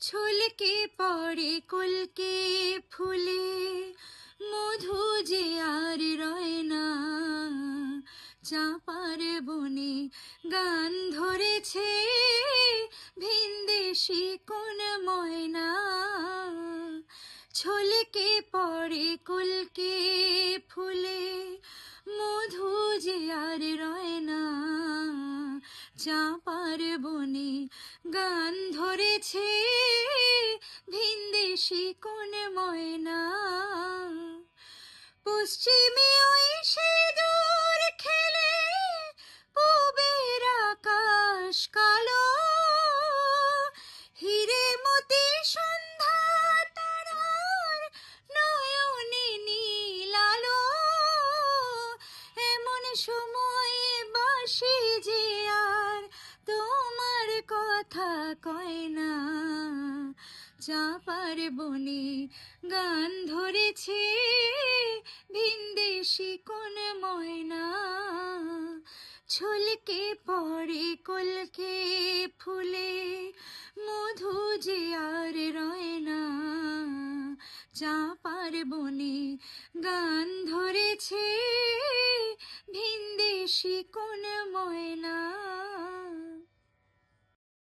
ছলকে পড়ে কলকে ফুলে, মধু যে আর রয় না। চাঁপার বনে গান ধরেছে ভিনদেশি কোন ময়না। ছলকে পড়ে কলকে ফুলে, মধু যে আর রয় না। চাঁপার বনে গান ধরেছে ভিনদেশি কোন ময়না। পশ্চিমে ওই সিঁদুর খেলে পূবের আকাশ কালো। হিরে মতি সন্ধ্যা তারার নয়নে নীল আলো। এমন সময়ে বাঁশি যে আর তোমার কথা কয় না। চাঁপার বনে গান ধরেছে ভিনদেশি কোন ময়না। ছলকে পড়ে কলকে ফুলে, মধু যে আর রয় না। চাঁপার বনে গান ধরেছে ভিনদেশি কোন ময়না।